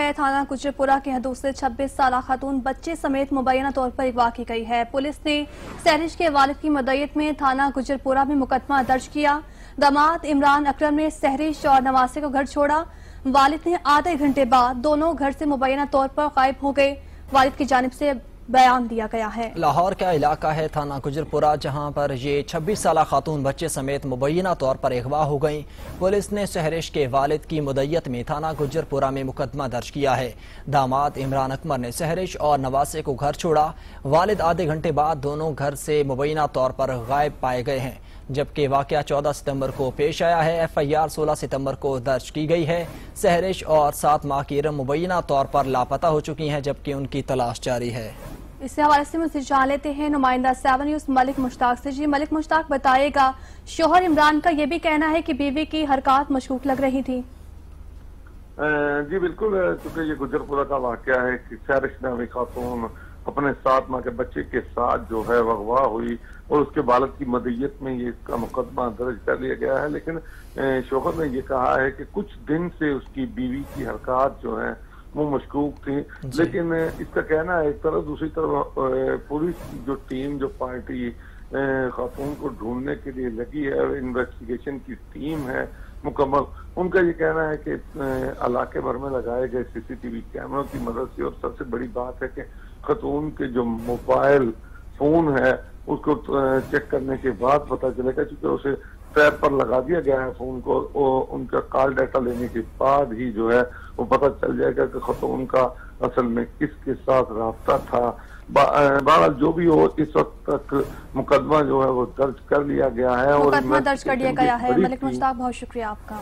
है। थाना गुजरपुरा की हदूद से 26 साल खातून बच्चे समेत मुबैना तौर पर अगवा की गई है। पुलिस ने सहरिश के वालिद की मदयत में थाना गुजरपुरा में मुकदमा दर्ज किया। दामाद इमरान अकरम ने सहरिश और नवासे को घर छोड़ा। वालिद ने आधे घंटे बाद दोनों घर से मुबैना तौर पर गायब हो गए। वालिद की जानिब से बयान दिया गया है। लाहौर का इलाका है थाना गुजरपुरा, जहां पर ये 26 साल खातून बच्चे समेत मुबैना तौर पर अगवा हो गई। पुलिस ने सहरिश के वालिद की मुदय्यत में थाना गुजरपुरा में मुकदमा दर्ज किया है। दामाद इमरान अकमर ने सहरिश और नवासे को घर छोड़ा। वालिद आधे घंटे बाद दोनों घर से मुबैना तौर पर गायब पाए गए हैं, जबकि वाकया 14 सितंबर को पेश आया है। FIR 16 सितंबर को दर्ज की गई है। सहरिश और 7 माह की इरम मुबैना तौर पर लापता हो चुकी हैं, जबकि उनकी तलाश जारी है। इस हवाले से मुझसे जान लेते हैं नुमाइंदा 7 न्यूज़ मलिक मुश्ताक से। जी मलिक मुश्ताक, बताएगा, शोहर इमरान का यह भी कहना है कि बीवी की हरकत मशकूक लग रही थी। जी बिल्कुल, क्योंकि ये गुजरपुरा का वाकया है कि सहरिश नामी खातून अपने 7 माह के बच्चे के साथ जो है अगवा हुई और उसके वालिद की मदय्यत में ये इसका मुकदमा दर्ज कर लिया गया है। लेकिन शोहर ने ये कहा है कि कुछ दिन से उसकी बीवी की हरकत जो है वो मशकूक थी। लेकिन इसका कहना है एक तरफ, दूसरी तरफ पुलिस की जो टीम, जो पार्टी खातून को ढूंढने के लिए लगी है, इन्वेस्टिगेशन की टीम है मुकम्मल, उनका ये कहना है कि इलाके भर में लगाए गए CCTV कैमरों की मदद से, और सबसे बड़ी बात है कि खातून के जो मोबाइल फोन है उसको चेक करने के बाद पता चलेगा, क्योंकि उसे ट्रैप पर लगा दिया गया है फोन को, उनका कॉल डाटा लेने के बाद ही जो है वो पता चल जाएगा कि खातून का असल में किसके साथ राब्ता था। बहरहाल जो भी हो, इस वक्त तक मुकदमा जो है वो दर्ज कर लिया गया है। मुकदमा दर्ज कर लिया गया है। मलिक मुश्ताक, बहुत शुक्रिया आपका।